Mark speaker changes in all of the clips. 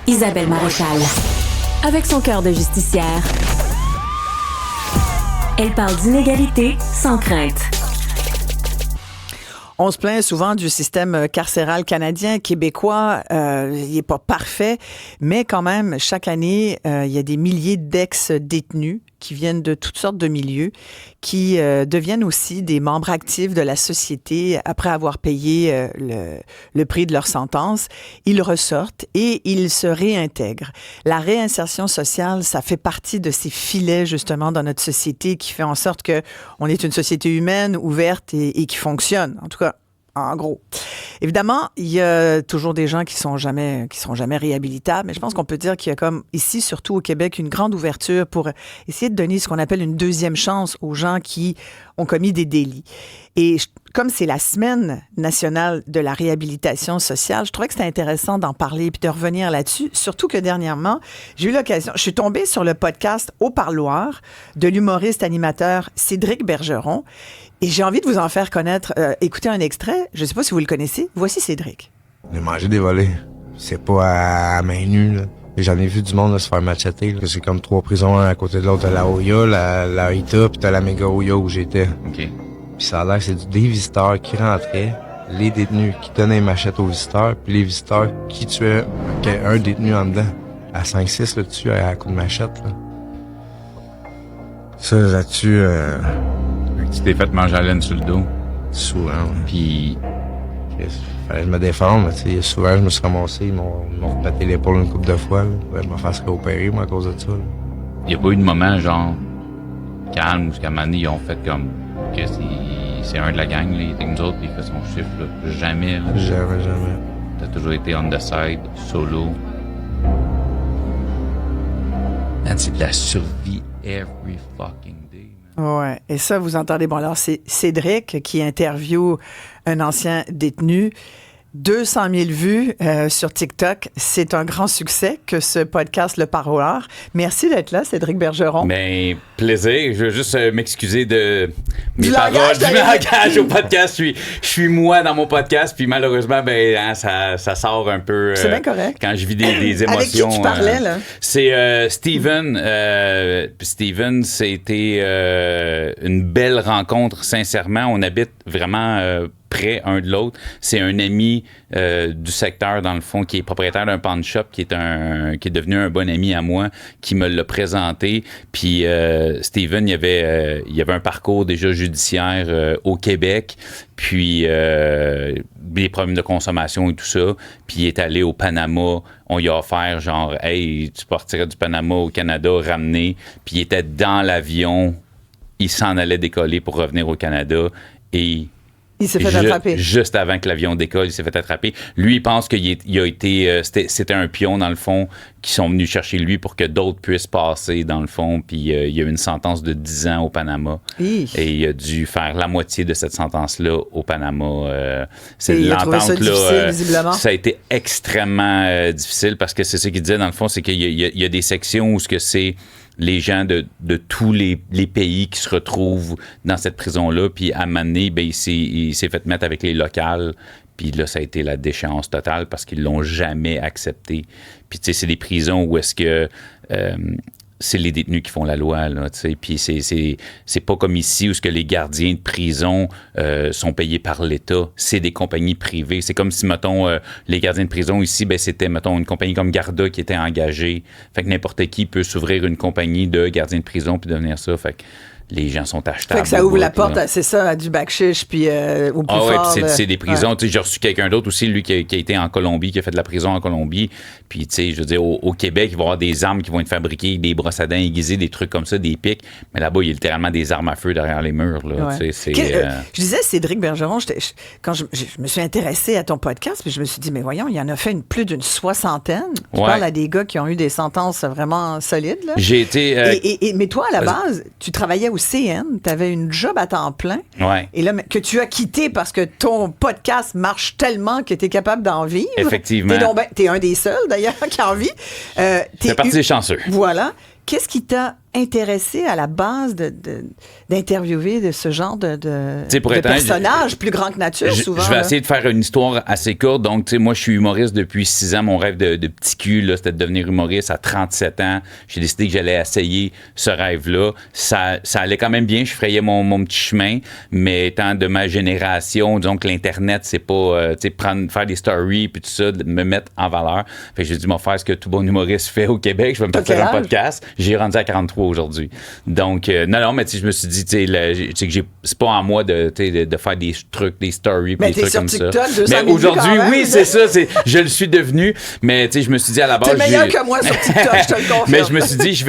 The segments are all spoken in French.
Speaker 1: Isabelle Maréchal. Avec son cœur de justicière, elle parle d'inégalité sans crainte.
Speaker 2: On se plaint souvent du système carcéral canadien, québécois. Il n'est pas parfait, mais quand même, chaque année, il y a des milliers d'ex-détenus qui viennent de toutes sortes de milieux, qui deviennent aussi des membres actifs de la société après avoir payé le prix de leur sentence. Ils ressortent et ils se réintègrent. La réinsertion sociale, ça fait partie de ces filets, justement, dans notre société qui fait en sorte qu'on est une société humaine, ouverte et qui fonctionne. En tout cas, en gros. Évidemment, il y a toujours des gens qui seront jamais réhabilitables, mais je pense qu'on peut dire qu'il y a comme ici, surtout au Québec, une grande ouverture pour essayer de donner ce qu'on appelle une deuxième chance aux gens qui ont commis des délits. Et comme c'est la semaine nationale de la réhabilitation sociale, je trouvais que c'était intéressant d'en parler et de revenir là-dessus, surtout que dernièrement, j'ai eu l'occasion, je suis tombée sur le podcast Au Parloir de l'humoriste animateur Cédric Bergeron. Et j'ai envie de vous en faire connaître. Écoutez un extrait. Je ne sais pas si vous le connaissez. Voici Cédric.
Speaker 3: J'ai mangé des volets. C'est pas à main nue, là. J'en ai vu du monde là, se faire macheter. Là. C'est comme 3 prisons, un à côté de l'autre. T'as la Oya, la Ita, puis t'as la Méga Oya où j'étais.
Speaker 4: OK.
Speaker 3: Puis ça a l'air que c'est des visiteurs qui rentraient, les détenus qui donnaient une machette aux visiteurs, puis les visiteurs qui tuaient un détenu en dedans. À 5-6, là, dessus, à coup de machette, là. Ça, là-dessus...
Speaker 4: Tu t'es fait manger la laine sur le dos.
Speaker 3: Souvent, ouais.
Speaker 4: Puis,
Speaker 3: Fallait que je me défende, mais tu sais, souvent, je me suis ramassé, ils m'ont repété l'épaule une couple de fois, là. Je me fasse réopérer, moi, à cause de ça, là.
Speaker 4: il n'y a pas eu de moment, genre, calme, où, qu'à un moment donné, ils ont fait comme, que c'est un de la gang, là, il était avec nous autres, puis il fait son chiffre, là. Jamais, là.
Speaker 3: Jamais.
Speaker 4: T'as toujours été on the side, solo. Man, c'est de la survie every fucking day.
Speaker 2: Ouais. Et ça, vous entendez. Bon, alors, c'est Cédric qui interviewe un ancien détenu. 200 000 vues sur TikTok. C'est un grand succès que ce podcast Le Parloir. Merci d'être là, Cédric Bergeron.
Speaker 4: Ben, plaisir. Je veux juste m'excuser de mes paroles, du
Speaker 2: d'ailleurs.
Speaker 4: langage au podcast. Je suis moi dans mon podcast, puis malheureusement, ben, hein, ça sort un peu.
Speaker 2: C'est bien correct.
Speaker 4: Quand je vis des émotions.
Speaker 2: Avec qui tu parlais, là?
Speaker 4: C'est Steven. Steven, c'était une belle rencontre, sincèrement. On habite vraiment près un de l'autre. C'est un ami du secteur, dans le fond, qui est propriétaire d'un pawn shop, qui est devenu un bon ami à moi, qui me l'a présenté. Puis Steven, il y avait un parcours déjà judiciaire au Québec, puis des problèmes de consommation et tout ça. Puis il est allé au Panama. On lui a offert genre, hey, tu partirais du Panama au Canada, ramener. Puis il était dans l'avion. Il s'en allait décoller pour revenir au Canada. Et
Speaker 2: il s'est fait attraper.
Speaker 4: Juste avant que l'avion décolle, il s'est fait attraper. Lui, il pense qu'il a été... c'était un pion, dans le fond, qui sont venus chercher lui pour que d'autres puissent passer, dans le fond. Puis il y a eu une sentence de 10 ans au Panama. Et il a dû faire la moitié de cette sentence-là au Panama. C'est
Speaker 2: il a trouvé ça difficile, visiblement.
Speaker 4: Ça a été extrêmement difficile parce que c'est ce qu'il disait, dans le fond, c'est qu'il y a des sections où ce que c'est les gens de tous les pays qui se retrouvent dans cette prison-là. Puis à un moment donné, ben, il s'est fait mettre avec les locales. Puis là, ça a été la déchéance totale parce qu'ils l'ont jamais accepté. Puis tu sais, c'est des prisons où est-ce que... c'est les détenus qui font la loi, là, tu sais. Puis c'est pas comme ici où ce que les gardiens de prison sont payés par l'État. C'est des compagnies privées. C'est comme si, mettons, les gardiens de prison ici, ben c'était, mettons, une compagnie comme Garda qui était engagée. Fait que n'importe qui peut s'ouvrir une compagnie de gardiens de prison puis devenir ça. Fait que les gens sont achetables.
Speaker 2: Fait que ça ouvre la porte, c'est ça, à du backchiche, puis au plus fort.
Speaker 4: Ah ouais, puis c'est des prisons. Tu sais, j'ai reçu quelqu'un d'autre aussi, lui, qui a été en Colombie, qui a fait de la prison en Colombie. Puis, tu sais, je veux dire, au Québec, il va y avoir des armes qui vont être fabriquées, des brosses à dents aiguisées, des trucs comme ça, des pics. Mais là-bas, il y a littéralement des armes à feu derrière les murs, là.
Speaker 2: Ouais.
Speaker 4: Tu sais,
Speaker 2: je disais, Cédric Bergeron, quand je me suis intéressée à ton podcast, puis je me suis dit, mais voyons, il y en a fait plus d'une 60aine. Tu parles à des gars qui ont eu des sentences vraiment solides, là.
Speaker 4: J'ai été...
Speaker 2: mais toi, à la base, tu travaillais au CN, t'avais une job à temps plein.
Speaker 4: Ouais.
Speaker 2: Et là, que tu as quitté parce que ton podcast marche tellement que tu es capable d'en vivre.
Speaker 4: Effectivement.
Speaker 2: T'es un des seuls, d'ailleurs, qui en vit.
Speaker 4: C'est parti des chanceux.
Speaker 2: Voilà. Qu'est-ce qui t'a intéressé à la base d'interviewer de ce genre de personnages plus grands que nature, souvent.
Speaker 4: Je vais essayer de faire une histoire assez courte. Donc, tu sais, moi, je suis humoriste depuis 6 ans. Mon rêve de petit cul, là, c'était de devenir humoriste à 37 ans. J'ai décidé que j'allais essayer ce rêve-là. Ça allait quand même bien. Je frayais mon petit chemin. Mais étant de ma génération, disons que l'Internet, c'est pas, tu sais, faire des stories puis tout ça, de me mettre en valeur. Fait que j'ai dû m'en faire ce que tout bon humoriste fait au Québec. Je vais me partir un podcast. J'ai rendu à 43 aujourd'hui. Donc, non, mais je me suis dit, tu sais, que c'est pas en moi de faire des trucs, des stories, des trucs comme
Speaker 2: TikTok,
Speaker 4: ça. Mais aujourd'hui, oui, c'est ça. Je le suis devenu. Mais tu sais, je me suis dit à la base.
Speaker 2: T'es meilleur que moi sur TikTok, je te le confirme.
Speaker 4: Mais je me suis dit, je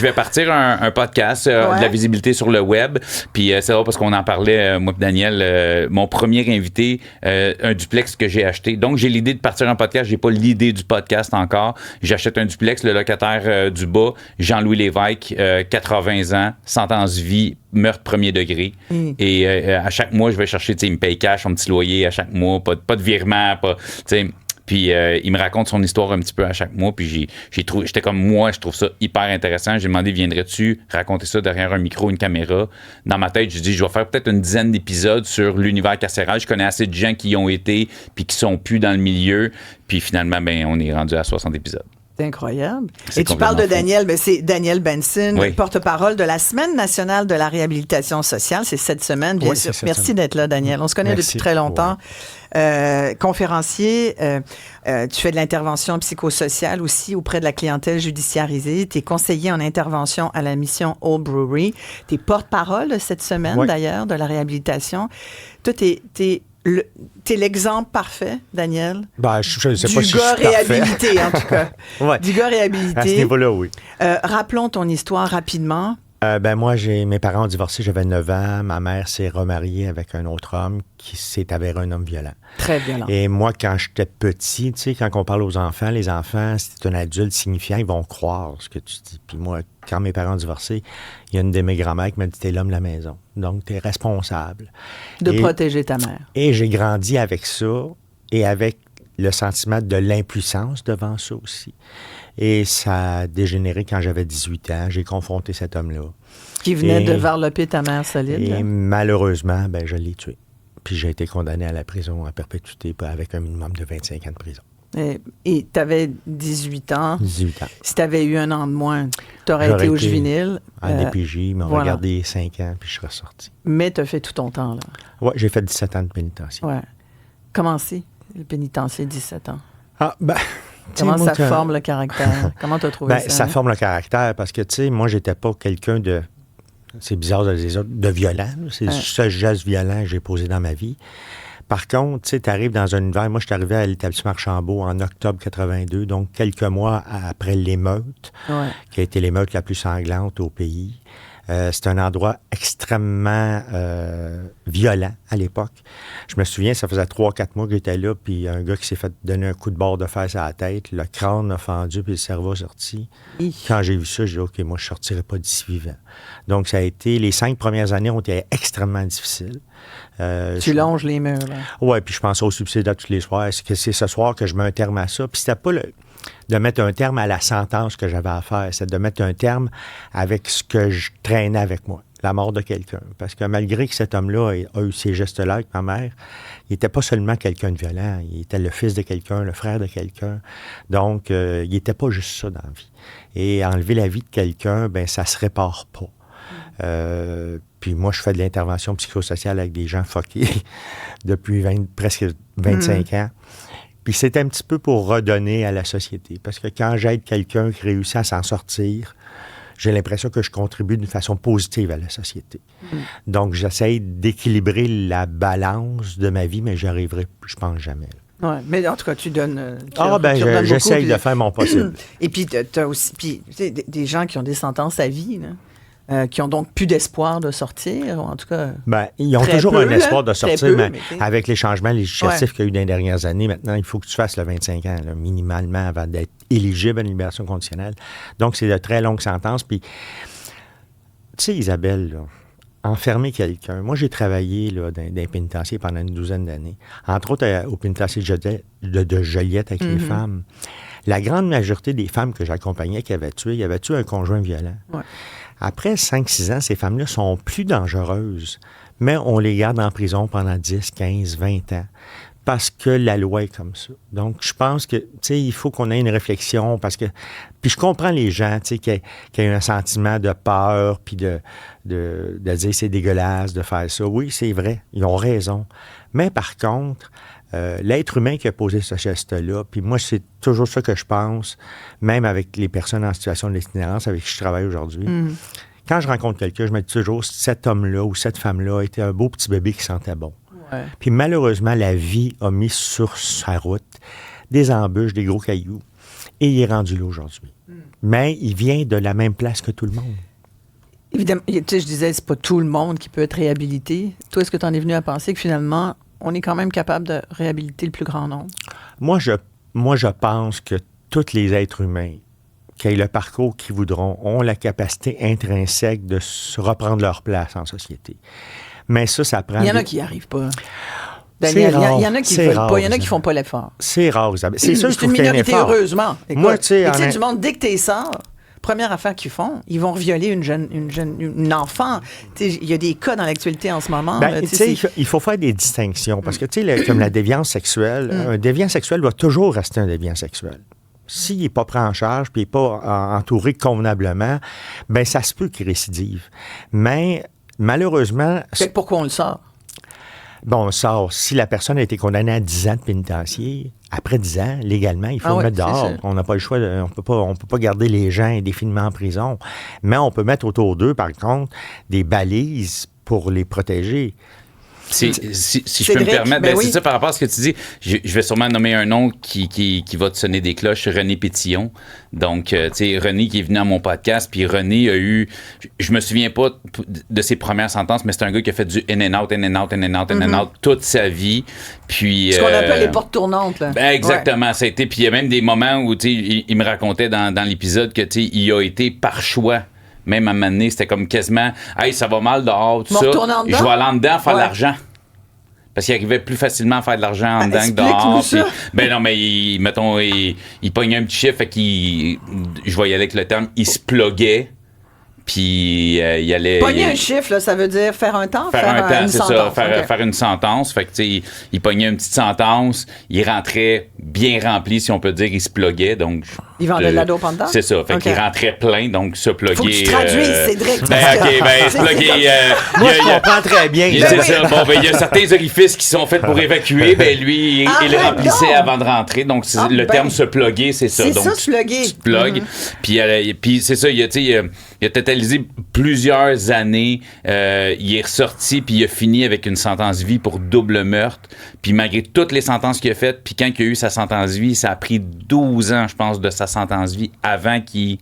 Speaker 4: vais partir un podcast, de la visibilité sur le web. Puis c'est drôle parce qu'on en parlait, moi et Daniel, mon premier invité, un duplex que j'ai acheté. Donc, j'ai l'idée de partir un podcast. J'ai pas l'idée du podcast encore. J'achète un duplex, le locataire du bas, Jean-Louis Lévesque, 80 ans, sentence vie, meurtre premier degré. Et à chaque mois, je vais chercher, tu sais, il me paye cash, son petit loyer à chaque mois, pas de virement, tu sais. Puis il me raconte son histoire un petit peu à chaque mois. Puis j'étais comme moi, je trouve ça hyper intéressant. J'ai demandé, viendrais-tu raconter ça derrière un micro, une caméra? Dans ma tête, je dis, je vais faire peut-être une dizaine d'épisodes sur l'univers carcéral. Je connais assez de gens qui y ont été puis qui sont plus dans le milieu. Puis finalement, on est rendu à 60 épisodes.
Speaker 2: C'est incroyable. Et tu parles de Daniel, c'est Daniel Benson, porte-parole de la Semaine nationale de la réhabilitation sociale. C'est cette semaine, bien sûr. Merci d'être là, Daniel. On se connaît depuis très longtemps. Conférencier, tu fais de l'intervention psychosociale aussi auprès de la clientèle judiciarisée. Tu es conseiller en intervention à la mission Old Brewery. Tu es porte-parole de cette semaine, d'ailleurs, de la réhabilitation. Toi, t'es l'exemple parfait, Daniel.
Speaker 5: Je sais pas si
Speaker 2: du gars réhabilité, en tout cas. Du gars réhabilité.
Speaker 5: À ce niveau-là, oui.
Speaker 2: Rappelons ton histoire rapidement.
Speaker 5: Moi, mes parents ont divorcé, j'avais 9 ans. Ma mère s'est remariée avec un autre homme qui s'est avéré un homme violent.
Speaker 2: Très violent.
Speaker 5: Et moi, quand j'étais petit, tu sais, quand on parle aux enfants, les enfants, si tu es un adulte signifiant, ils vont croire ce que tu dis. Puis moi, quand mes parents ont divorcé, il y a une de mes grand-mères qui m'a dit, t'es l'homme de la maison. Donc, t'es responsable.
Speaker 2: De protéger ta mère.
Speaker 5: Et j'ai grandi avec ça et avec le sentiment de l'impuissance devant ça aussi. Et ça a dégénéré quand j'avais 18 ans. J'ai confronté cet homme-là.
Speaker 2: Qui venait de varloper ta mère solide.
Speaker 5: Et malheureusement, je l'ai tué. Puis j'ai été condamné à la prison à perpétuité avec un minimum de 25 ans de prison.
Speaker 2: Et tu avais 18 ans.
Speaker 5: 18 ans.
Speaker 2: Si tu avais eu un an de moins, tu aurais été au juvénile.
Speaker 5: En DPJ, ils m'ont regardé 5 ans, puis je suis ressorti.
Speaker 2: Mais tu as fait tout ton temps, là.
Speaker 5: Oui, j'ai fait 17 ans de pénitencier.
Speaker 2: Ouais. Comment c'est, le pénitencier, 17 ans?
Speaker 5: Comment
Speaker 2: ça forme le caractère? Comment tu as trouvé ça?
Speaker 5: Ça forme le caractère parce que, tu sais, moi, j'étais pas quelqu'un de... C'est bizarre de dire ça, de violent. C'est le seul geste violent que j'ai posé dans ma vie. Par contre, tu sais, tu arrives dans un univers... Moi, je suis arrivé à l'établissement Archambault en octobre 82, donc quelques mois après l'émeute, qui a été l'émeute la plus sanglante au pays. C'est un endroit extrêmement violent à l'époque. Je me souviens, ça faisait 3-4 mois que j'étais là, puis un gars qui s'est fait donner un coup de barre de fer sur la tête, le crâne a fendu, puis le cerveau a sorti. Quand j'ai vu ça, j'ai dit, OK, moi, je ne sortirai pas d'ici vivant. Donc, ça a été... Les 5 premières années ont été extrêmement difficiles.
Speaker 2: Tu longes les murs, là.
Speaker 5: Oui, puis je pensais au suicide tous les soirs. Est-ce que c'est ce soir que je mets un terme à ça? Puis c'était pas de mettre un terme à la sentence que j'avais à faire, c'est de mettre un terme avec ce que je traînais avec moi, la mort de quelqu'un. Parce que malgré que cet homme-là a eu ces gestes-là avec ma mère, il n'était pas seulement quelqu'un de violent, il était le fils de quelqu'un, le frère de quelqu'un. Donc, il n'était pas juste ça dans la vie. Et enlever la vie de quelqu'un, ça ne se répare pas. Puis moi, je fais de l'intervention psychosociale avec des gens fuckés depuis presque 25 ans. Puis c'est un petit peu pour redonner à la société. Parce que quand j'aide quelqu'un qui réussit à s'en sortir, j'ai l'impression que je contribue d'une façon positive à la société. Donc, j'essaie d'équilibrer la balance de ma vie, mais j'y arriverai, je pense, jamais.
Speaker 2: Oui, mais en tout cas, tu donnes.
Speaker 5: J'essaie de faire mon possible.
Speaker 2: Et puis, tu as aussi des gens qui ont des sentences à vie, là. Qui ont donc plus d'espoir de sortir, ou en tout cas...
Speaker 5: ils ont toujours un espoir de sortir, mais avec les changements législatifs qu'il y a eu dans les dernières années, maintenant, il faut que tu fasses le 25 ans, là, minimalement, avant d'être éligible à une libération conditionnelle. Donc, c'est de très longues sentences. Puis, tu sais, Isabelle, là, enfermer quelqu'un... Moi, j'ai travaillé là, dans les pénitenciers pendant une douzaine d'années. Entre autres, au pénitencier de Joliette avec les femmes. La grande majorité des femmes que j'accompagnais qui avaient tué un conjoint violent. Après 5-6 ans, ces femmes-là sont plus dangereuses, mais on les garde en prison pendant 10, 15, 20 ans. Parce que la loi est comme ça. Donc, je pense que, tu sais, il faut qu'on ait une réflexion parce que... Puis je comprends les gens, tu sais, qui ont un sentiment de peur puis de dire c'est dégueulasse de faire ça. Oui, c'est vrai, ils ont raison. Mais par contre, l'être humain qui a posé ce geste-là, puis moi, c'est toujours ça que je pense, même avec les personnes en situation d'itinérance avec qui je travaille aujourd'hui. Quand je rencontre quelqu'un, je me dis toujours, cet homme-là ou cette femme-là était un beau petit bébé qui sentait bon.
Speaker 2: Ouais.
Speaker 5: Puis malheureusement, la vie a mis sur sa route des embûches, des gros cailloux, et il est rendu là aujourd'hui. Mais il vient de la même place que tout le monde.
Speaker 2: Évidemment, tu sais, je disais, c'est pas tout le monde qui peut être réhabilité. Toi, est-ce que tu en es venu à penser que finalement, on est quand même capable de réhabiliter le plus grand nombre?
Speaker 5: Moi, je pense que tous les êtres humains qui aient le parcours qu'ils voudront ont la capacité intrinsèque de se reprendre leur place en société. Mais ça prend...
Speaker 2: Il y en a qui n'y arrivent pas. Daniel, il y en a qui ne veulent pas, il y en a qui ne font pas l'effort.
Speaker 5: C'est rare, Isabelle. C'est sûr, je
Speaker 2: c'est
Speaker 5: trouve
Speaker 2: une
Speaker 5: qu'il y a un
Speaker 2: minorité,
Speaker 5: effort.
Speaker 2: heureusement. Écoute,
Speaker 5: Moi, tu sais,
Speaker 2: du monde, dès que t'es sort, première affaire qu'ils font, ils vont violer une enfant. Tu sais, il y a des cas dans l'actualité en ce moment.
Speaker 5: Ben, tu sais, il faut faire des distinctions. Parce que, tu sais, comme la déviance sexuelle, un déviant sexuel doit toujours rester un déviant sexuel. S'il n'est pas pris en charge puis il n'est pas entouré convenablement, ben ça se peut qu'il récidive. Mais malheureusement...
Speaker 2: Fait que pourquoi on le sort?
Speaker 5: Bon, on sort. Si la personne a été condamnée à 10 ans de pénitencier, après 10 ans, légalement, il faut le mettre dehors. On n'a pas le choix. On peut pas garder les gens indéfiniment en prison. Mais on peut mettre autour d'eux, par contre, des balises pour les protéger.
Speaker 4: Si je peux me permettre, ben c'est ça par rapport à ce que tu dis. Je vais sûrement nommer un nom qui va te sonner des cloches, René Pétillon. Donc, tu sais, René qui est venu à mon podcast, puis René a eu... Je me souviens pas de ses premières sentences, mais c'est un gars qui a fait du in and out, in and out, in and out, in and out toute sa vie. Puis...
Speaker 2: Ce qu'on appelle les portes tournantes, là.
Speaker 4: Ben exactement, ça a été... Puis il y a même des moments où, tu sais, il me racontait dans l'épisode que, tu sais, il a été par choix. Même à un moment donné, c'était comme quasiment « Hey, ça va mal dehors, tout ça. Je vais aller en dedans faire de l'argent. » Parce qu'il arrivait plus facilement à faire de l'argent en dedans que dehors. Puis, ben non, mais il pognait un petit chiffre, fait qu'il... Je vais y aller avec le terme, il se pluguait. Puis il allait...
Speaker 2: Pogner un chiffre, là, ça veut dire faire un temps?
Speaker 4: Faire un temps,
Speaker 2: une
Speaker 4: c'est
Speaker 2: sentence,
Speaker 4: ça. Faire une sentence. Fait que, tu sais, il pognait une petite sentence. Il rentrait bien rempli, si on peut dire. Il se pluguait, donc...
Speaker 2: Il vendait de la dope en dedans?
Speaker 4: C'est ça. Fait qu'il rentrait plein, donc se pluguer...
Speaker 2: Faut que tu traduises, Cédric.
Speaker 4: Se pluguer...
Speaker 5: Moi, je comprends très bien.
Speaker 4: C'est ça. Bon, ben, il y a certains orifices qui sont faits pour évacuer. Ben, lui, il les remplissait avant de rentrer. Donc, le terme se pluguer, c'est ça.
Speaker 2: C'est
Speaker 4: donc,
Speaker 2: ça, se pluguer.
Speaker 4: Tu te plugues. Puis c'est ça, il a totalisé plusieurs années. Il est ressorti, puis il a fini avec une sentence vie pour double meurtre. Puis malgré toutes les sentences qu'il a faites, puis quand il a eu sa sentence vie, ça a pris 12 ans, je pense, de sa sentence vie avant qu'il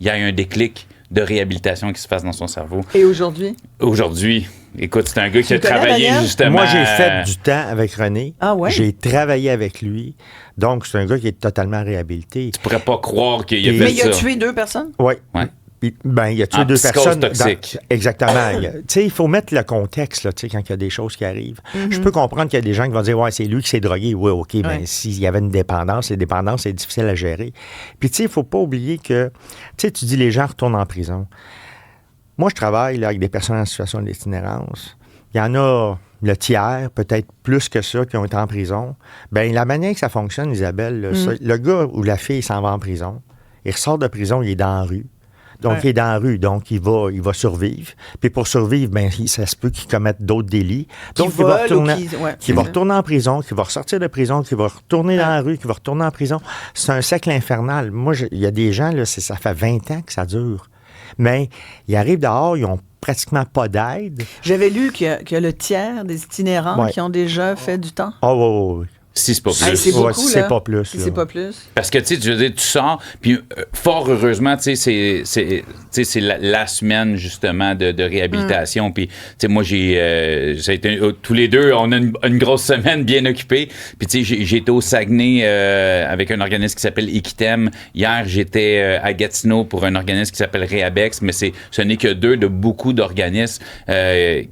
Speaker 4: y ait un déclic de réhabilitation qui se fasse dans son cerveau.
Speaker 2: Et aujourd'hui?
Speaker 4: Aujourd'hui, écoute, c'est un gars qui a travaillé justement...
Speaker 5: Moi, j'ai fait du temps avec René.
Speaker 2: Ah ouais?
Speaker 5: J'ai travaillé avec lui. Donc, c'est un gars qui est totalement réhabilité.
Speaker 4: Tu pourrais pas croire qu'il a fait ça.
Speaker 2: Mais il a tué 2 personnes?
Speaker 5: Oui.
Speaker 4: Ouais.
Speaker 5: Ben, il y a tué 2 personnes.
Speaker 4: Toxique.
Speaker 5: Exactement. Tu sais, il faut mettre le contexte, là, tu sais, quand il y a des choses qui arrivent. Je peux comprendre qu'il y a des gens qui vont dire, ouais, c'est lui qui s'est drogué. Oui, OK, mais s'il y avait une dépendance, les dépendances, c'est difficile à gérer. Puis, tu sais, il faut pas oublier que, tu sais, tu dis les gens retournent en prison. Moi, je travaille là, avec des personnes en situation d'itinérance. Il y en a le tiers, peut-être plus que ça, qui ont été en prison. Bien, la manière que ça fonctionne, Isabelle, là, le gars ou la fille s'en va en prison. Il ressort de prison, il est dans la rue. Donc, il est dans la rue, donc il va survivre. Puis pour survivre, ben ça se peut qu'il commette d'autres délits. Donc, il va retourner en prison, qu'il va ressortir de prison, qu'il va retourner dans la rue, qu'il va retourner en prison. C'est un cercle infernal. Moi, il y a des gens, là, ça fait 20 ans que ça dure. Mais ils arrivent dehors, ils ont pratiquement pas d'aide.
Speaker 2: J'avais lu qu'il y a le tiers des itinérants qui ont déjà fait du temps.
Speaker 5: Oui.
Speaker 4: Si c'est pas plus.
Speaker 2: C'est beaucoup,
Speaker 5: si c'est pas plus.
Speaker 2: Si c'est pas plus.
Speaker 4: Parce que, tu sais, je veux dire, tu sors, puis fort heureusement, tu sais, c'est la semaine, justement, de réhabilitation. Puis, tu sais, moi, ça a été, tous les deux, on a une grosse semaine bien occupée. Puis, tu sais, j'ai été au Saguenay avec un organisme qui s'appelle Equitem. Hier, j'étais à Gatineau pour un organisme qui s'appelle Réabex, mais ce n'est que 2 de beaucoup d'organismes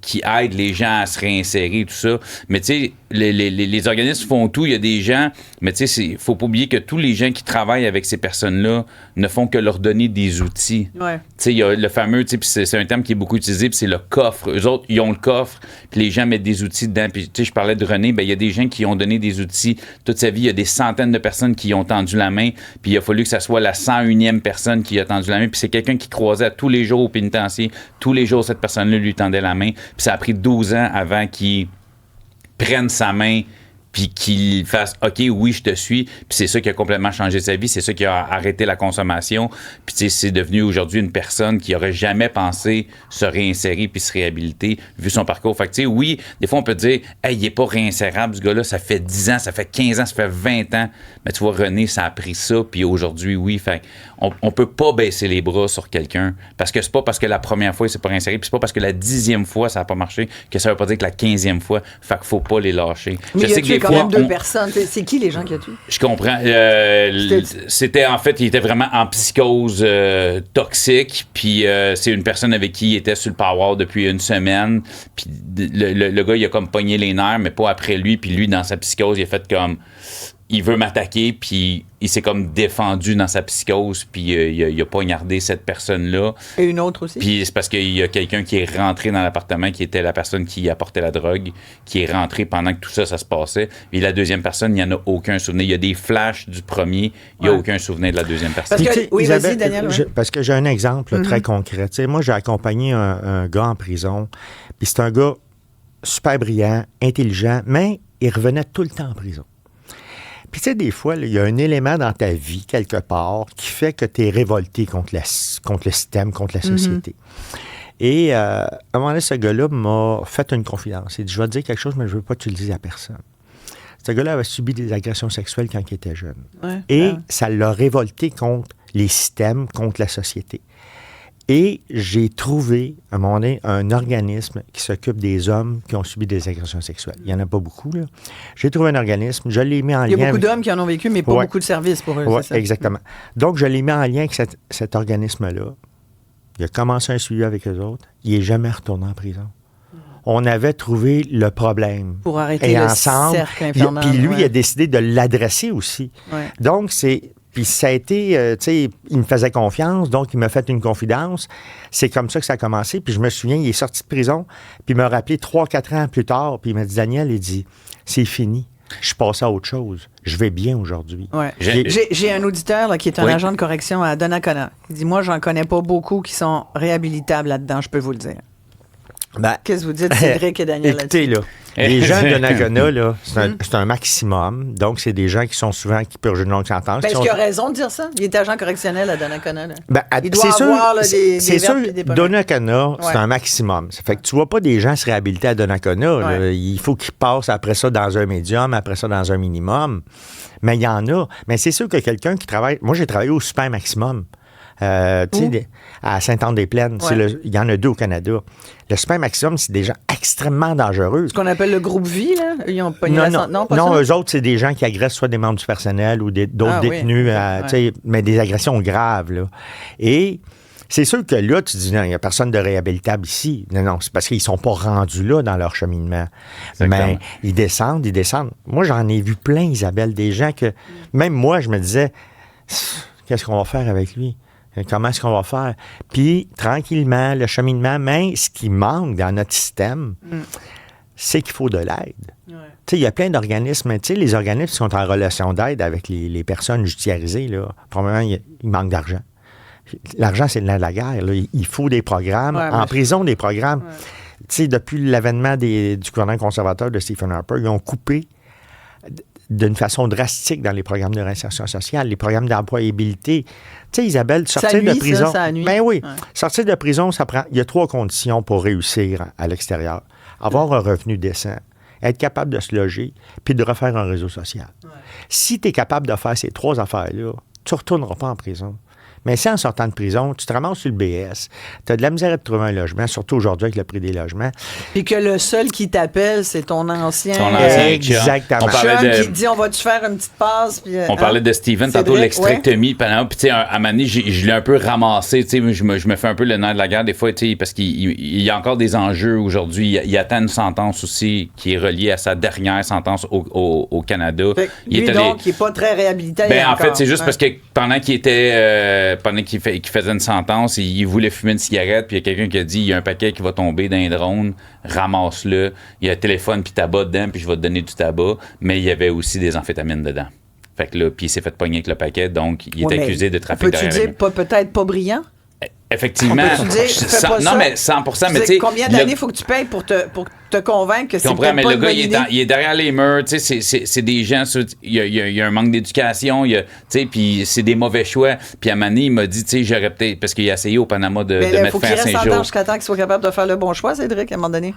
Speaker 4: qui aident les gens à se réinsérer, tout ça. Mais, tu sais, les organismes font font tout. Il y a des gens, mais tu sais, il faut pas oublier que tous les gens qui travaillent avec ces personnes-là ne font que leur donner des outils.
Speaker 2: Ouais.
Speaker 4: Tu sais, il y a le fameux, tu sais, c'est un terme qui est beaucoup utilisé, puis c'est le coffre. Eux autres, ils ont le coffre, puis les gens mettent des outils dedans. Puis, tu sais, je parlais de René, ben il y a des gens qui ont donné des outils toute sa vie. Il y a des centaines de personnes qui ont tendu la main, puis il a fallu que ça soit la 101e personne qui a tendu la main. Puis c'est quelqu'un qui croisait tous les jours au pénitencier. Tous les jours, cette personne-là lui tendait la main. Puis ça a pris 12 ans avant qu'il prenne sa main puis qu'il fasse « OK, oui, je te suis », puis c'est ça qui a complètement changé sa vie, c'est ça qui a arrêté la consommation, puis tu sais, c'est devenu aujourd'hui une personne qui aurait jamais pensé se réinsérer puis se réhabiliter, vu son parcours. Fait que tu sais, oui, des fois, on peut dire « Hey, il est pas réinsérable, ce gars-là, ça fait 10 ans, ça fait 15 ans, ça fait 20 ans », mais tu vois, René, ça a pris ça, puis aujourd'hui, oui, fait on peut pas baisser les bras sur quelqu'un, parce que c'est pas parce que la première fois, il s'est pas réinséré, puis c'est pas parce que la 10e fois, ça a pas marché, que ça veut pas dire que la 15e fois, fait qu'il faut pas les lâcher.
Speaker 2: Mais
Speaker 4: Je sais que des
Speaker 2: quand
Speaker 4: fois,
Speaker 2: même 2 personnes. C'est qui les gens qui a tué?
Speaker 4: Je comprends. C'était en fait, il était vraiment en psychose toxique. Puis c'est une personne avec qui il était sur le power depuis une semaine. Puis le gars, il a comme pogné les nerfs, mais pas après lui. Puis lui, dans sa psychose, il a fait comme... Il veut m'attaquer, puis il s'est comme défendu dans sa psychose, puis il a poignardé cette personne-là.
Speaker 2: Et une autre aussi?
Speaker 4: Puis c'est parce qu'il y a quelqu'un qui est rentré dans l'appartement, qui était la personne qui apportait la drogue, qui est rentré pendant que tout ça se passait. Et la deuxième personne, il n'y en a aucun souvenir. Il y a des flashs du premier, il n'y a aucun souvenir de la deuxième personne.
Speaker 2: Parce que, oui, vas-y, Daniel.
Speaker 5: Parce que j'ai un exemple très concret. Tu sais, moi, j'ai accompagné un gars en prison, puis c'est un gars super brillant, intelligent, mais il revenait tout le temps en prison. Puis, tu sais, des fois, il y a un élément dans ta vie, quelque part, qui fait que tu es révolté contre le système, contre la société. Et à un moment donné, ce gars-là m'a fait une confidence. Il dit, je vais te dire quelque chose, mais je ne veux pas que tu le dises à personne. Ce gars-là avait subi des agressions sexuelles quand il était jeune.
Speaker 2: Ouais,
Speaker 5: et ça l'a révolté contre les systèmes, contre la société. Et j'ai trouvé, à un moment donné, un organisme qui s'occupe des hommes qui ont subi des agressions sexuelles. Il n'y en a pas beaucoup, là. J'ai trouvé un organisme, je l'ai mis en lien...
Speaker 2: Il y a beaucoup d'hommes qui en ont vécu, mais pas beaucoup de services pour eux, c'est ça?
Speaker 5: Exactement. Donc, je l'ai mis en lien avec cet organisme-là. Il a commencé un suivi avec eux autres. Il n'est jamais retourné en prison. On avait trouvé le problème.
Speaker 2: Pour arrêter le cercle infernal.
Speaker 5: Puis lui, il a décidé de l'adresser aussi.
Speaker 2: Ouais.
Speaker 5: Donc, Puis ça a été, tu sais, il me faisait confiance, donc il m'a fait une confidence. C'est comme ça que ça a commencé. Puis je me souviens, il est sorti de prison, puis il m'a rappelé 3-4 ans plus tard, puis il m'a dit, Daniel, il dit, c'est fini. Je suis passé à autre chose. Je vais bien aujourd'hui.
Speaker 2: Ouais. J'ai un auditeur là, qui est un agent de correction à Donnacona. Il dit, moi, j'en connais pas beaucoup qui sont réhabilitables là-dedans, je peux vous le dire.
Speaker 5: Ben,
Speaker 2: qu'est-ce que vous dites, Cédric et Daniel?
Speaker 5: Écoutez, là, les gens de Donnacona, là, c'est un maximum. Donc, c'est des gens qui sont souvent qui purgent une longue sentence.
Speaker 2: Est-ce qu'il a raison de dire ça? Il est agent correctionnel à Donnacona. Là.
Speaker 5: Ben,
Speaker 2: il doit avoir là, des
Speaker 5: c'est sûr,
Speaker 2: des
Speaker 5: Donnacona, c'est un maximum. Ça fait que tu vois pas des gens se réhabiliter à Donnacona. Il faut qu'ils passent après ça dans un médium, après ça dans un minimum. Mais il y en a. Mais c'est sûr que quelqu'un qui travaille... Moi, j'ai travaillé au super maximum. À Sainte-Anne-des-Plaines. Il y en a 2 au Canada. Le super maximum, c'est des gens extrêmement dangereux.
Speaker 2: Ce qu'on appelle le groupe vie, là? Ils ont pogné
Speaker 5: non, eux autres, c'est des gens qui agressent soit des membres du personnel ou d'autres détenus, mais des agressions graves. Là. Et c'est sûr que là, tu dis, non, il n'y a personne de réhabilitable ici. Non, c'est parce qu'ils ne sont pas rendus là dans leur cheminement.
Speaker 4: Exactement.
Speaker 5: Mais ils descendent. Moi, j'en ai vu plein, Isabelle, des gens que, même moi, je me disais, qu'est-ce qu'on va faire avec lui? Comment est-ce qu'on va faire? Puis, tranquillement, le cheminement, mais ce qui manque dans notre système, c'est qu'il faut de l'aide. Ouais. Tu sais, il y a plein d'organismes. Tu sais, les organismes qui sont en relation d'aide avec les personnes judiciarisées, là, probablement, il manque d'argent. L'argent, c'est le nerf de la guerre. Là. Il faut des programmes. En prison, des programmes. Ouais. Tu sais, depuis l'avènement du gouvernement conservateur de Stephen Harper, ils ont coupé d'une façon drastique dans les programmes de réinsertion sociale, les programmes d'employabilité. Tu sais, Isabelle, sortir de prison...
Speaker 2: Ça nuit.
Speaker 5: Ben oui. Ouais. Sortir de prison, ça prend... Il y a 3 conditions pour réussir à l'extérieur. Avoir un revenu décent, être capable de se loger, puis de refaire un réseau social. Ouais. Si tu es capable de faire ces 3 affaires-là, tu ne retourneras pas en prison. Mais si en sortant de prison, tu te ramasses sur le BS, tu as de la misère à te trouver un logement, surtout aujourd'hui avec le prix des logements.
Speaker 2: Puis que le seul qui t'appelle, c'est ton ancien
Speaker 5: Exactement.
Speaker 4: On parlait
Speaker 2: chum qui te dit, on va-tu faire une petite passe? Puis,
Speaker 4: on parlait de Steven, tantôt l'extractomie. Puis, tu sais, à un moment donné, je l'ai un peu ramassé. Tu sais, je me fais un peu le nerf de la guerre des fois, tu sais, parce qu'il y a encore des enjeux aujourd'hui. Il attend une sentence aussi qui est reliée à sa dernière sentence au Canada.
Speaker 2: Lui, donc, il n'est pas très réhabilité.
Speaker 4: En fait, c'est juste parce que pendant qu'il faisait une sentence, il voulait fumer une cigarette, puis il y a quelqu'un qui a dit, il y a un paquet qui va tomber d'un drone, ramasse-le. Il y a un téléphone puis tabac dedans, puis je vais te donner du tabac. Mais il y avait aussi des amphétamines dedans. Fait que là, puis il s'est fait pogner avec le paquet, donc il est accusé de trafic de
Speaker 2: peux-tu dire peut-être pas brillant?
Speaker 4: Effectivement. Non, mais 100%. Mais tu sais,
Speaker 2: combien d'années faut que tu payes pour te convaincre que c'est pas
Speaker 4: mais
Speaker 2: une
Speaker 4: le gars,
Speaker 2: bonne idée?
Speaker 4: il est derrière les murs. Tu sais, c'est des gens... Il y a un manque d'éducation. Tu sais, puis c'est des mauvais choix. Puis à un moment donné, il m'a dit, tu sais, j'aurais peut-être... Parce qu'il a essayé au Panama de mettre fin à 5 jours.
Speaker 2: Il faut jusqu'à temps qu'il soit capable de faire le bon choix, Cédric, à un moment donné.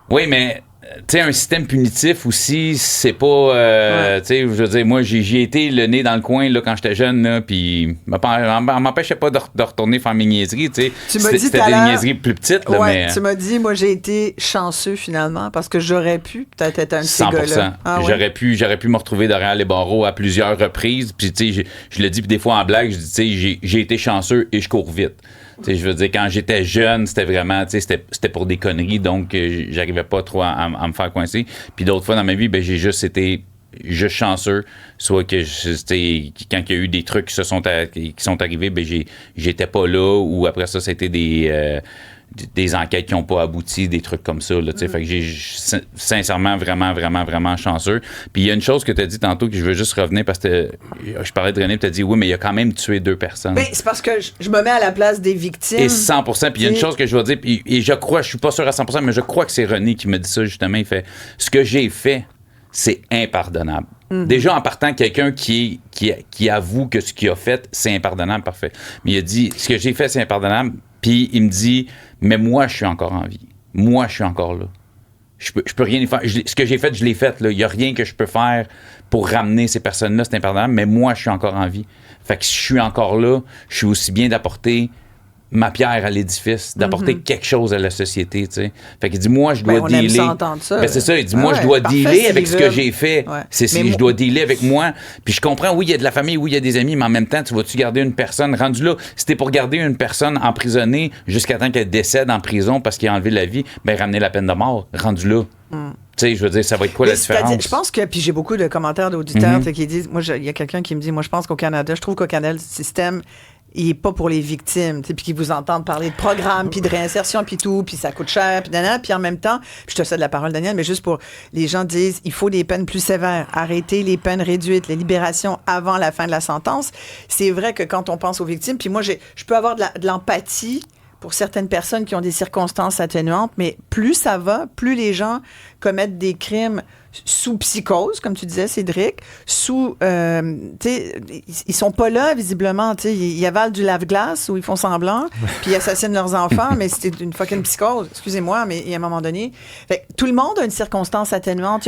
Speaker 4: Oui, mais... Tu sais, un système punitif aussi, c'est pas... Tu sais, je veux dire, moi, j'ai été le nez dans le coin là, quand j'étais jeune, là, puis m'empêchait pas de retourner faire mes niaiseries, tu sais. C'était des niaiseries plus petites, là, mais...
Speaker 2: tu m'as dit, moi, j'ai été chanceux, finalement, parce que j'aurais pu peut-être être un de ces gars-là.
Speaker 4: 100%. J'aurais pu me retrouver derrière les barreaux à plusieurs reprises, puis tu sais, je le dis des fois en blague, je dis, tu sais, j'ai été chanceux et je cours vite. T'sais, je veux dire, quand j'étais jeune, c'était vraiment, c'était pour des conneries, donc j'arrivais pas trop à me faire coincer. Puis d'autres fois dans ma vie, ben j'ai juste été chanceux, soit que quand il y a eu des trucs qui sont arrivés, ben j'étais pas là, ou après ça, c'était des enquêtes qui n'ont pas abouti, des trucs comme ça. Là, fait que j'ai sincèrement vraiment, vraiment, vraiment chanceux. Puis il y a une chose que tu as dit tantôt que je veux juste revenir parce que je parlais de René, tu as dit oui, mais il a quand même tué 2 personnes.
Speaker 2: Ben, c'est parce que je me mets à la place des victimes.
Speaker 4: Et 100%. Puis il y a une chose que je vais dire, et je crois, je suis pas sûr à 100%, mais je crois que c'est René qui me dit ça justement. Il fait ce que j'ai fait, c'est impardonnable. Déjà, en partant, quelqu'un qui avoue que ce qu'il a fait, c'est impardonnable, parfait. Mais il a dit ce que j'ai fait, c'est impardonnable. Puis il me dit, mais moi, je suis encore en vie. Moi, je suis encore là. Je peux rien y faire. Ce que j'ai fait, je l'ai fait. Il n'y a rien que je peux faire pour ramener ces personnes-là. C'est impardonnable, mais moi, je suis encore en vie. Fait que si je suis encore là, je suis aussi bien d'apporter ma pierre à l'édifice, d'apporter quelque chose à la société, tu sais. Fait qu'il dit, moi, je dois dealer.
Speaker 2: Ça.
Speaker 4: C'est ça, il dit, moi, je dois dealer avec ce que j'ai fait. Ouais. Je dois dealer avec moi. Puis je comprends, oui, il y a de la famille, oui, il y a des amis, mais en même temps, tu vas-tu garder une personne rendu là? Si t'es pour garder une personne emprisonnée jusqu'à temps qu'elle décède en prison parce qu'il a enlevé la vie, ben ramener la peine de mort, rendu là. Tu sais, je veux dire, ça va être quoi la différence?
Speaker 2: Je pense que, puis j'ai beaucoup de commentaires d'auditeurs qui disent, moi, il y a quelqu'un qui me dit, moi, je pense qu'au Canada, je trouve qu'au Canada, le système, il n'est pas pour les victimes, puis qu'ils vous entendent parler de programme, puis de réinsertion, puis tout, puis ça coûte cher, puis en même temps, puis je te cède la parole, Daniel, mais juste pour, les gens disent, il faut des peines plus sévères, arrêter les peines réduites, les libérations avant la fin de la sentence. C'est vrai que quand on pense aux victimes, puis moi, je peux avoir de l'empathie pour certaines personnes qui ont des circonstances atténuantes, mais plus ça va, plus les gens commettent des crimes sous psychose, comme tu disais, Cédric, sous... tu sais, ils sont pas là, visiblement, tu sais, ils avalent du lave-glace ou ils font semblant, puis ils assassinent leurs enfants, mais c'était une fucking psychose, excusez-moi, mais à un moment donné... Fait, tout le monde a une circonstance atténuante.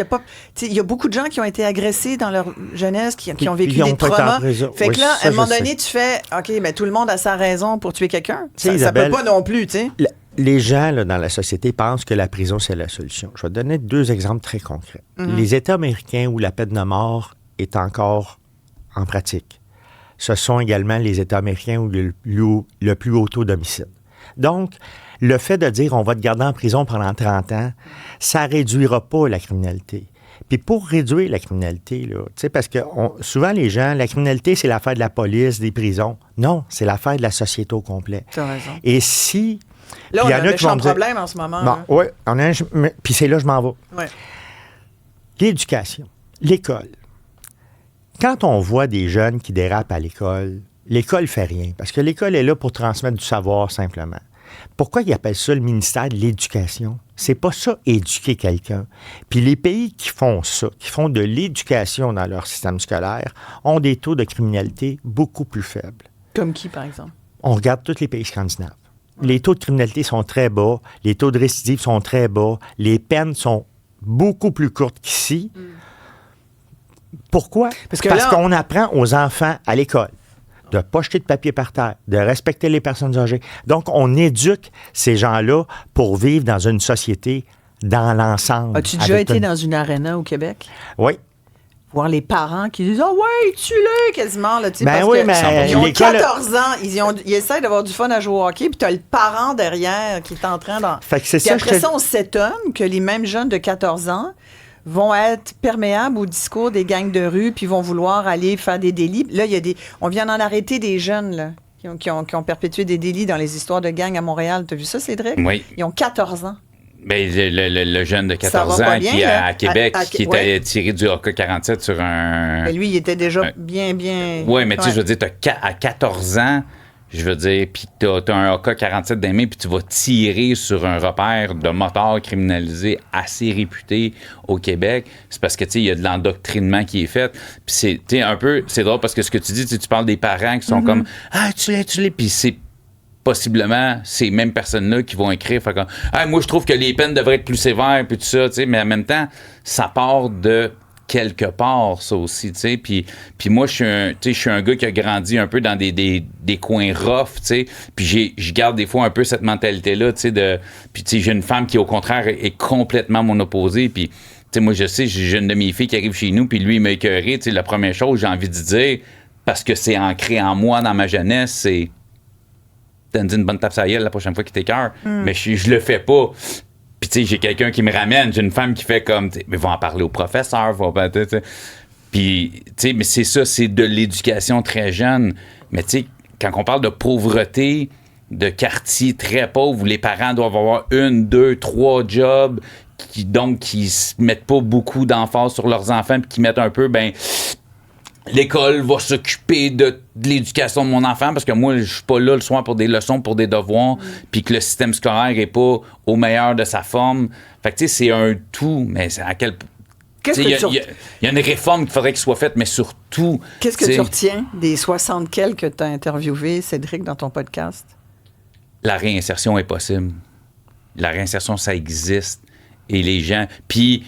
Speaker 2: Il y a beaucoup de gens qui ont été agressés dans leur jeunesse, qui ont vécu des traumas. Fait que là, à un moment donné, tu fais, OK, mais tout le monde a sa raison pour tuer quelqu'un. Ça peut pas non plus, tu sais.
Speaker 5: Les gens là, dans la société pensent que la prison, c'est la solution. Je vais te donner 2 exemples très concrets. Les États américains où la peine de mort est encore en pratique, ce sont également les États américains où il y a le plus haut taux d'homicide. Donc, le fait de dire on va te garder en prison pendant 30 ans, ça ne réduira pas la criminalité. Puis pour réduire la criminalité, là, parce que souvent les gens, la criminalité, c'est l'affaire de la police, des prisons. Non, c'est l'affaire de la société au complet.
Speaker 2: Tu as raison.
Speaker 5: Et si...
Speaker 2: Là, on a un méchant problème en ce moment.
Speaker 5: Bon, oui, puis c'est là que je m'en vais.
Speaker 2: Ouais.
Speaker 5: L'éducation, l'école. Quand on voit des jeunes qui dérapent à l'école fait rien, parce que l'école est là pour transmettre du savoir simplement. Pourquoi ils appellent ça le ministère de l'Éducation? C'est pas ça, éduquer quelqu'un. Puis les pays qui font ça, qui font de l'éducation dans leur système scolaire, ont des taux de criminalité beaucoup plus faibles.
Speaker 2: Comme qui, par exemple?
Speaker 5: On regarde tous les pays scandinaves. Les taux de criminalité sont très bas, les taux de récidive sont très bas, les peines sont beaucoup plus courtes qu'ici. Pourquoi? Parce qu'on apprend aux enfants à l'école. de ne pas jeter de papier par terre, de respecter les personnes âgées. Donc, on éduque ces gens-là pour vivre dans une société dans l'ensemble.
Speaker 2: As-tu déjà été dans une arena au Québec?
Speaker 5: Oui.
Speaker 2: Voir les parents qui disent « Ah ouais, tue-le! » quasiment. Là,
Speaker 5: Ben
Speaker 2: parce
Speaker 5: oui,
Speaker 2: que
Speaker 5: mais
Speaker 2: ils ont
Speaker 5: l'école-
Speaker 2: 14 ans. Ils essaient d'avoir du fun à jouer au hockey, puis tu as le parent derrière qui est en train d'en...
Speaker 5: Fait que c'est
Speaker 2: Puis
Speaker 5: ça,
Speaker 2: après
Speaker 5: je te-
Speaker 2: ça, on s'étonne que les mêmes jeunes de 14 ans vont être perméables au discours des gangs de rue, puis vont vouloir aller faire des délits. Là, on vient d'en arrêter des jeunes, là, qui ont perpétué des délits dans les histoires de gangs à Montréal. T'as vu ça, Cédric?
Speaker 4: Oui.
Speaker 2: Ils ont 14 ans.
Speaker 4: Ben, le jeune de 14
Speaker 2: Ça va pas
Speaker 4: ans
Speaker 2: bien,
Speaker 4: qui est
Speaker 2: là.
Speaker 4: à Québec, qui
Speaker 2: ouais.
Speaker 4: était tiré du AK-47 sur un...
Speaker 2: Mais lui, il était déjà
Speaker 4: Ouais.
Speaker 2: bien...
Speaker 4: Oui, mais tu sais,
Speaker 2: Ouais.
Speaker 4: je veux dire, à 14 ans, je veux dire, puis t'as un AK-47 dans les mains, puis tu vas tirer sur un repère de motard criminalisé assez réputé au Québec, c'est parce que, tu sais, il y a de l'endoctrinement qui est fait. Puis c'est, tu sais, un peu, c'est drôle parce que ce que tu dis, tu parles des parents qui sont comme « Ah, tu l'es, puis c'est possiblement ces mêmes personnes-là qui vont écrire fait comme ah, moi je trouve que les peines devraient être plus sévères puis tout ça, tu sais, mais en même temps ça part de quelque part ça aussi, tu sais, puis moi je suis un gars qui a grandi un peu dans des coins rough, tu sais, puis je garde des fois un peu cette mentalité-là, tu sais, puis tu sais j'ai une femme qui au contraire est complètement mon opposé, puis tu sais moi je sais j'ai une de mes filles qui arrive chez nous puis lui il m'a écœuré, tu sais, la première chose j'ai envie de dire parce que c'est ancré en moi dans ma jeunesse, c'est donne une bonne tape sur la gueule la prochaine fois qu'il t'écoeure. Mais je le fais pas. Puis, tu sais, j'ai quelqu'un qui me ramène. J'ai une femme qui fait comme, mais va en parler au professeur. Puis, tu sais, mais c'est ça, c'est de l'éducation très jeune. Mais, tu sais, quand on parle de pauvreté, de quartiers très pauvres où les parents doivent avoir 1, 2, 3 jobs, qui se mettent pas beaucoup d'emphase sur leurs enfants, puis qui mettent un peu, l'école va s'occuper de l'éducation de mon enfant parce que moi, je suis pas là le soir pour des leçons, pour des devoirs, puis que le système scolaire est pas au meilleur de sa forme. Fait que, tu sais, c'est un tout, mais c'est à quel point...
Speaker 2: Qu'est-ce que tu
Speaker 4: Il y a une réforme qu'il faudrait qu'il soit faite, mais surtout...
Speaker 2: Qu'est-ce que tu retiens des 60 quelques que tu as interviewés, Cédric, dans ton podcast?
Speaker 4: La réinsertion est possible. La réinsertion, ça existe. Et les gens... Puis,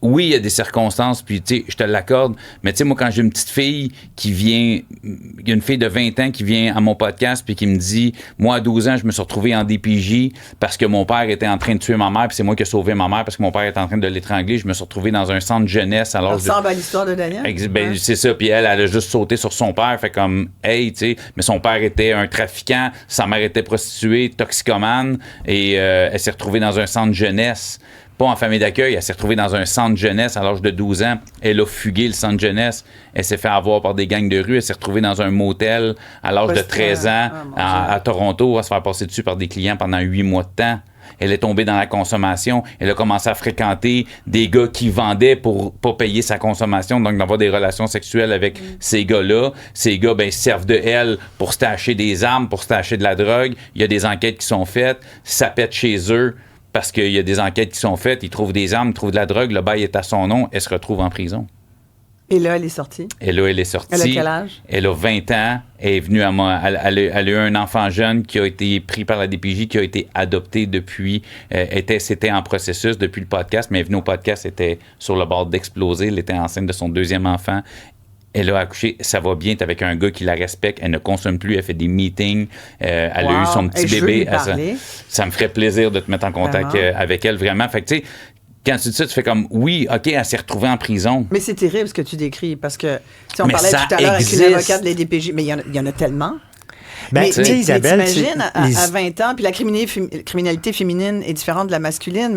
Speaker 4: oui, il y a des circonstances, puis, tu sais, je te l'accorde, mais tu sais, moi, quand j'ai une petite fille qui vient... Il y a une fille de 20 ans qui vient à mon podcast, puis qui me dit, moi, à 12 ans, je me suis retrouvé en DPJ parce que mon père était en train de tuer ma mère, puis c'est moi qui ai sauvé ma mère parce que mon père était en train de l'étrangler. Je me suis retrouvé dans un centre jeunesse.
Speaker 2: Ça ressemble à l'histoire de Daniel?
Speaker 4: Ben, c'est ça, puis elle a juste sauté sur son père, fait comme, hey, tu sais, mais son père était un trafiquant, sa mère était prostituée, toxicomane, et elle s'est retrouvée dans un centre jeunesse. Pas en famille d'accueil, elle s'est retrouvée dans un centre jeunesse à l'âge de 12 ans. Elle a fugué le centre jeunesse. Elle s'est fait avoir par des gangs de rue. Elle s'est retrouvée dans un motel à l'âge de 13 ans à Toronto, à se faire passer dessus par des clients pendant 8 mois de temps. Elle est tombée dans la consommation. Elle a commencé à fréquenter des gars qui vendaient pour pas payer sa consommation, donc d'avoir des relations sexuelles avec ces gars-là. Ces gars, servent de elle pour se tacher des armes, pour se tacher de la drogue. Il y a des enquêtes qui sont faites. Ça pète chez eux. Parce qu'il y a des enquêtes qui sont faites, ils trouvent des armes, ils trouvent de la drogue, le bail est à son nom, elle se retrouve en prison.
Speaker 2: Et là, elle est sortie?
Speaker 4: Et là, elle est sortie.
Speaker 2: Elle a quel âge?
Speaker 4: Elle a 20 ans, elle est venue à moi, elle a eu un enfant jeune qui a été pris par la DPJ, qui a été adopté depuis, c'était en processus depuis le podcast, mais elle est venue au podcast, elle était sur le bord d'exploser, elle était enceinte de son 2e enfant. Elle a accouché, ça va bien, t'es avec un gars qui la respecte, elle ne consomme plus, elle fait des meetings, elle a eu son petit bébé. Ça me ferait plaisir de te mettre en contact avec elle, vraiment. Fait que tu sais, quand tu dis ça, tu fais comme, oui, OK, elle s'est retrouvée en prison.
Speaker 2: Mais c'est terrible ce que tu décris, parce que, on
Speaker 4: mais
Speaker 2: parlait
Speaker 4: ça
Speaker 2: tout à l'heure
Speaker 4: existe.
Speaker 2: avec une avocate de la DPJ, mais il y en a tellement.
Speaker 5: Ben,
Speaker 2: mais
Speaker 5: Isabelle,
Speaker 2: t'imagines, à 20 ans, puis la criminalité féminine est différente de la masculine,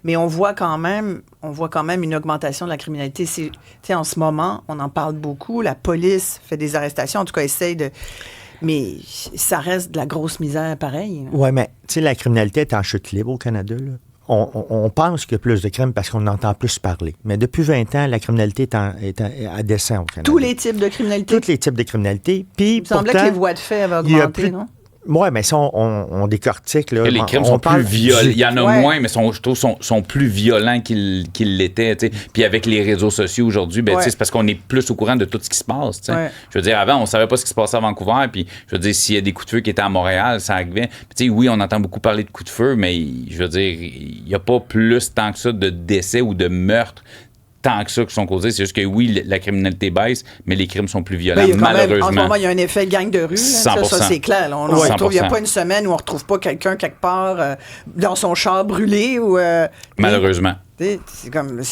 Speaker 2: mais on voit quand même une augmentation de la criminalité. En ce moment, on en parle beaucoup. La police fait des arrestations, en tout cas, essaye de... Mais ça reste de la grosse misère, pareil.
Speaker 5: Oui, mais tu sais, la criminalité est en chute libre au Canada, là. On pense qu'il y a plus de crimes parce qu'on entend plus parler. Mais depuis 20 ans, la criminalité est à descend au Canada.
Speaker 2: Tous les types de criminalité?
Speaker 5: Tous les types de criminalité. Puis,
Speaker 2: il me semblait que les voies de fait avaient augmenté, non?
Speaker 5: Oui, mais ça, on décortique. Là,
Speaker 4: les crimes sont plus violents. Il y en a moins, mais je trouve sont plus violents qu'ils l'étaient. T'sais. Puis avec les réseaux sociaux aujourd'hui, c'est parce qu'on est plus au courant de tout ce qui se passe. Ouais. Je veux dire, avant, on savait pas ce qui se passait à Vancouver. Puis je veux dire, s'il y a des coups de feu qui étaient à Montréal, ça arrivait. Puis oui, on entend beaucoup parler de coups de feu, mais je veux dire, il n'y a pas plus tant que ça de décès ou de meurtres tant que ça qui sont causés. C'est juste que oui, la criminalité baisse, mais les crimes sont plus violents,
Speaker 2: Ben,
Speaker 4: malheureusement.
Speaker 2: En ce moment, il y a un effet gang de rue. Là,
Speaker 4: 100%.
Speaker 2: ça, c'est clair. Là. Il n'y a pas une semaine où on ne retrouve pas quelqu'un quelque part dans son char brûlé. Ou,
Speaker 4: Malheureusement.
Speaker 2: C'est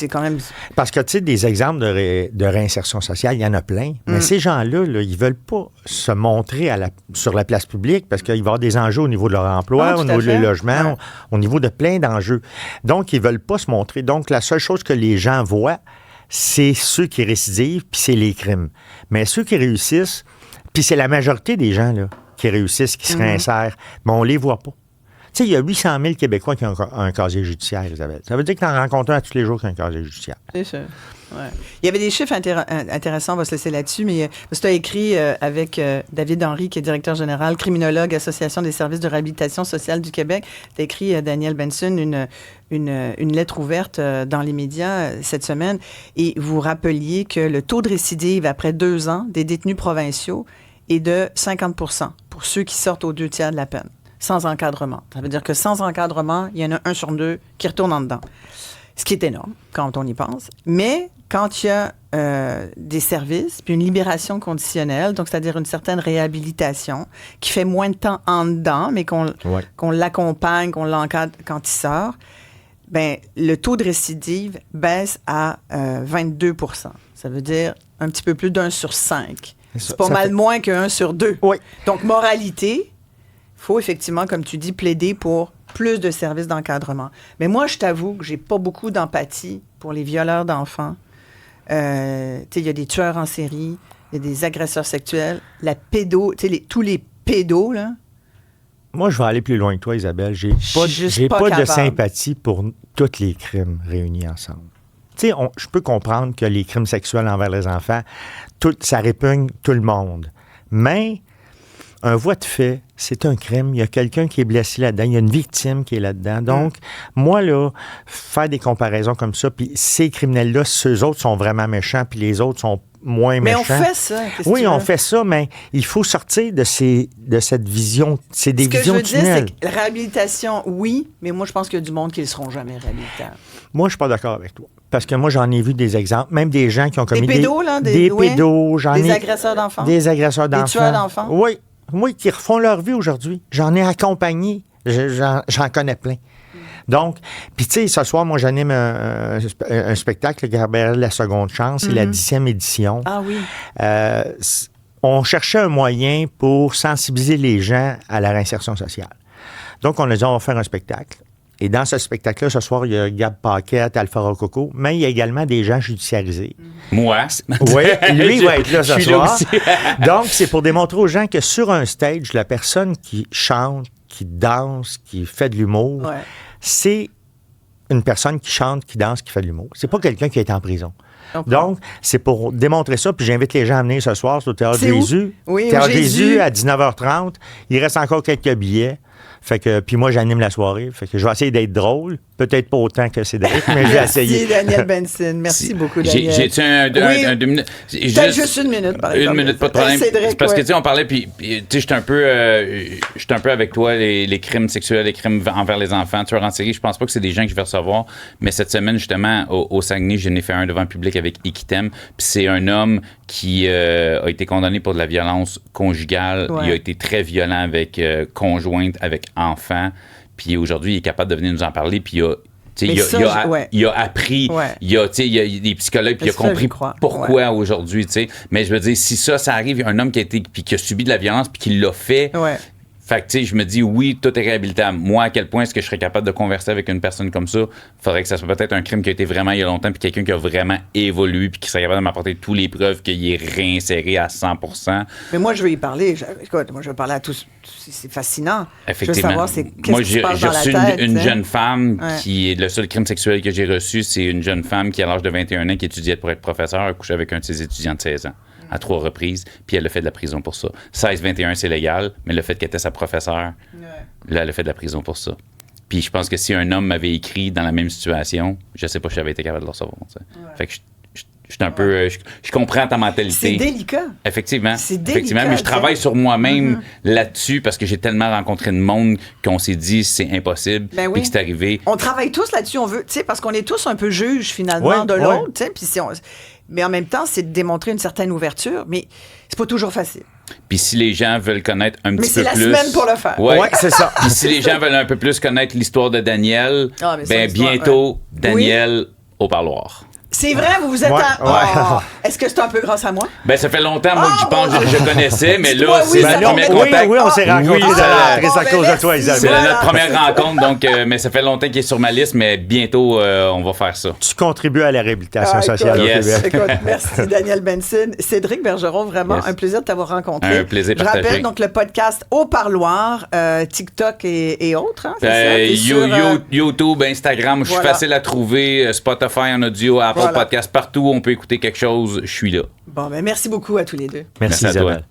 Speaker 2: quand même...
Speaker 5: Parce que, tu sais, des exemples de réinsertion sociale, il y en a plein. Mais ces gens-là, là, ils veulent pas se montrer sur la place publique parce qu'il va y avoir des enjeux au niveau de leur emploi, au niveau du logement, au niveau de plein d'enjeux. Donc, ils veulent pas se montrer. Donc, la seule chose que les gens voient, c'est ceux qui récidivent, puis c'est les crimes. Mais ceux qui réussissent, puis c'est la majorité des gens là, qui réussissent, qui se réinsèrent, mais on les voit pas. Tu sais, il y a 800 000 Québécois qui ont un casier judiciaire, Isabelle. Ça veut dire que tu en rencontres un à tous les jours qui a un casier judiciaire.
Speaker 2: C'est ça. Ouais. Il y avait des chiffres intéressants, on va se laisser là-dessus, mais parce que tu as écrit avec David Henry, qui est directeur général, criminologue, Association des services de réhabilitation sociale du Québec. Tu as écrit, Daniel Benson, une lettre ouverte dans les médias cette semaine, et vous rappeliez que le taux de récidive après 2 ans des détenus provinciaux est de 50 pour ceux qui sortent aux 2 tiers de la peine, sans encadrement. Ça veut dire que sans encadrement, il y en a 1 sur 2 qui retourne en dedans. Ce qui est énorme quand on y pense. Mais quand il y a des services, puis une libération conditionnelle, donc c'est-à-dire une certaine réhabilitation, qui fait moins de temps en dedans, mais qu'on l'accompagne, qu'on l'encadre quand il sort, ben le taux de récidive baisse à 22 %. Ça veut dire un petit peu plus d'1 sur 5. C'est pas mal moins que 1 sur 2.
Speaker 5: Oui.
Speaker 2: Donc, moralité, il faut effectivement, comme tu dis, plaider pour plus de services d'encadrement. Mais moi, je t'avoue que j'ai pas beaucoup d'empathie pour les violeurs d'enfants. Tu sais, il y a des tueurs en série, il y a des agresseurs sexuels, la pédo, tu sais, tous les pédos, là.
Speaker 5: Moi, je vais aller plus loin que toi, Isabelle. J'ai pas de sympathie pour tous les crimes réunis ensemble. Tu sais, je peux comprendre que les crimes sexuels envers les enfants, ça répugne tout le monde. Mais un voie de fait, c'est un crime. Il y a quelqu'un qui est blessé là-dedans. Il y a une victime qui est là-dedans. Donc, moi, là, faire des comparaisons comme ça, puis ces criminels-là, ceux autres sont vraiment méchants, puis les autres sont moins méchants.
Speaker 2: Mais on fait ça.
Speaker 5: Oui, on fait ça, mais il faut sortir de cette vision. C'est des visions tunnels. Ce que je veux dire, c'est
Speaker 2: que la réhabilitation, oui, mais moi, je pense qu'il y a du monde qui ne seront jamais réhabilitables.
Speaker 5: Moi, je suis pas d'accord avec toi. Parce que moi, j'en ai vu des exemples, même des gens qui ont commis
Speaker 2: des pédos, là,
Speaker 5: des pédos.
Speaker 2: Des agresseurs d'enfants.
Speaker 5: Des agresseurs d'enfants.
Speaker 2: Des tueurs d'enfants.
Speaker 5: Oui. Oui, qui refont leur vie aujourd'hui. J'en ai accompagné. J'en connais plein. Donc, puis tu sais, ce soir, moi, j'anime un spectacle, Gabriel La Seconde Chance. C'est la 10e édition.
Speaker 2: Ah oui.
Speaker 5: On cherchait un moyen pour sensibiliser les gens à la réinsertion sociale. Donc, on a dit, on va faire un spectacle. Et dans ce spectacle-là, ce soir, il y a Gab Paquette, Alpha Rococo, mais il y a également des gens judiciarisés.
Speaker 4: Moi?
Speaker 5: Oui, lui, il va être là ce soir. Donc, c'est pour démontrer aux gens que sur un stage, la personne qui chante, qui danse, qui fait de l'humour, c'est une personne qui chante, qui danse, qui fait de l'humour. C'est pas quelqu'un qui est en prison. Okay. Donc, c'est pour démontrer ça. Puis j'invite les gens à venir ce soir au Théâtre Jésus.
Speaker 2: Oui,
Speaker 5: Théâtre Jésus à 19h30. Il reste encore quelques billets. Fait que, puis moi, j'anime la soirée. Fait que je vais essayer d'être drôle. Peut-être pas autant que Cédric, mais j'ai essayé.
Speaker 2: Merci, Daniel Benson. Merci beaucoup, Daniel.
Speaker 4: J'ai-tu un 2 minutes?
Speaker 2: Juste 1 minute, par exemple.
Speaker 4: 1 minute, pas de problème.
Speaker 2: Cédric,
Speaker 4: parce que, tu sais, on parlait, puis tu sais, j'étais un peu avec toi, les crimes sexuels, les crimes envers les enfants, tueurs en série. Je pense pas que c'est des gens que je vais recevoir. Mais cette semaine, justement, au Saguenay, je n'ai fait un devant le public avec Iquitem. Puis c'est un homme qui a été condamné pour de la violence conjugale. Ouais. Il a été très violent avec conjointe, avec enfant. Puis aujourd'hui, il est capable de venir nous en parler. Puis il a appris. Ouais. Il y a des psychologues, puis il a compris pourquoi aujourd'hui. T'sais. Mais je veux dire, si ça arrive, il y a un homme qui a subi de la violence, puis qui l'a fait. Ouais. Fait que, tu sais, je me dis, oui, tout est réhabilitable. Moi, à quel point est-ce que je serais capable de converser avec une personne comme ça? Il faudrait que ça soit peut-être un crime qui a été vraiment il y a longtemps, puis quelqu'un qui a vraiment évolué, puis qui serait capable de m'apporter toutes les preuves qu'il est réinséré à 100%.
Speaker 2: Mais moi, je veux y parler. Écoute, moi, je veux parler à tous. C'est fascinant.
Speaker 4: Effectivement.
Speaker 2: Je veux savoir, qu'est-ce qui se passe dans la tête.
Speaker 4: Moi, j'ai reçu une jeune femme qui est le seul crime sexuel que j'ai reçu, c'est une jeune femme qui, à l'âge de 21 ans, qui étudiait pour être professeur, a couché avec un de ses étudiants de 16 ans. À 3 reprises, puis elle a fait de la prison pour ça. 16-21, c'est légal, mais le fait qu'elle était sa professeure, là, elle a fait de la prison pour ça. Puis je pense que si un homme m'avait écrit dans la même situation, je sais pas si j'avais été capable de le recevoir. Fait que Je suis un peu... je comprends ta mentalité.
Speaker 2: C'est délicat.
Speaker 4: Effectivement.
Speaker 2: C'est délicat.
Speaker 4: Effectivement, mais je travaille sur moi-même là-dessus parce que j'ai tellement rencontré de monde qu'on s'est dit c'est impossible
Speaker 2: Ben oui.
Speaker 4: puis que c'est arrivé.
Speaker 2: On travaille tous là-dessus, on veut, tu sais, parce qu'on est tous un peu juges finalement de l'autre, tu sais, puis mais en même temps, c'est de démontrer une certaine ouverture, mais c'est pas toujours facile.
Speaker 4: Puis si les gens veulent connaître un
Speaker 2: Mais
Speaker 4: petit
Speaker 2: c'est
Speaker 4: peu
Speaker 2: la
Speaker 4: plus...
Speaker 2: semaine pour le faire.
Speaker 4: Ouais,
Speaker 5: c'est ça.
Speaker 4: Puis si les gens veulent un peu plus connaître l'histoire de Daniel,
Speaker 2: Ah, mais ça,
Speaker 4: ben
Speaker 2: l'histoire,
Speaker 4: bientôt, Daniel au parloir.
Speaker 2: C'est vrai, vous êtes
Speaker 5: Ouais,
Speaker 2: Oh! Est-ce que c'est un peu grâce à moi?
Speaker 4: Ben, ça fait longtemps, moi, que j'y pense,
Speaker 2: bon.
Speaker 4: je connaissais, mais
Speaker 2: Dis-moi
Speaker 4: là,
Speaker 2: oui,
Speaker 4: c'est
Speaker 2: ça
Speaker 4: le premier
Speaker 2: fait-
Speaker 4: contact.
Speaker 5: Oui, on s'est rencontrés
Speaker 4: Oui,
Speaker 5: dans
Speaker 4: ça-
Speaker 5: la matrice à cause de toi,
Speaker 2: merci.
Speaker 4: C'est
Speaker 5: Isabelle.
Speaker 2: Voilà.
Speaker 4: notre première rencontre, donc, mais ça fait longtemps qu'il est sur ma liste, mais bientôt, on va faire ça.
Speaker 5: Tu contribues à la réhabilitation sociale au
Speaker 4: Yes.
Speaker 5: Québec.
Speaker 2: Écoute, merci Daniel Benson. Cédric Bergeron, vraiment
Speaker 4: Yes.
Speaker 2: un plaisir de t'avoir rencontré.
Speaker 4: Un plaisir
Speaker 2: Je
Speaker 4: partagé.
Speaker 2: rappelle donc le podcast Au Parloir, TikTok et autres. Hein, c'est ça? T'es sur,
Speaker 4: YouTube, Instagram, je suis
Speaker 2: voilà.
Speaker 4: facile à trouver, Spotify en audio, Apple
Speaker 2: Voilà.
Speaker 4: Podcast, partout où on peut écouter quelque chose, je suis là.
Speaker 2: Bon, ben merci beaucoup à tous les deux.
Speaker 5: Merci
Speaker 4: Merci à toi.
Speaker 5: Isabelle.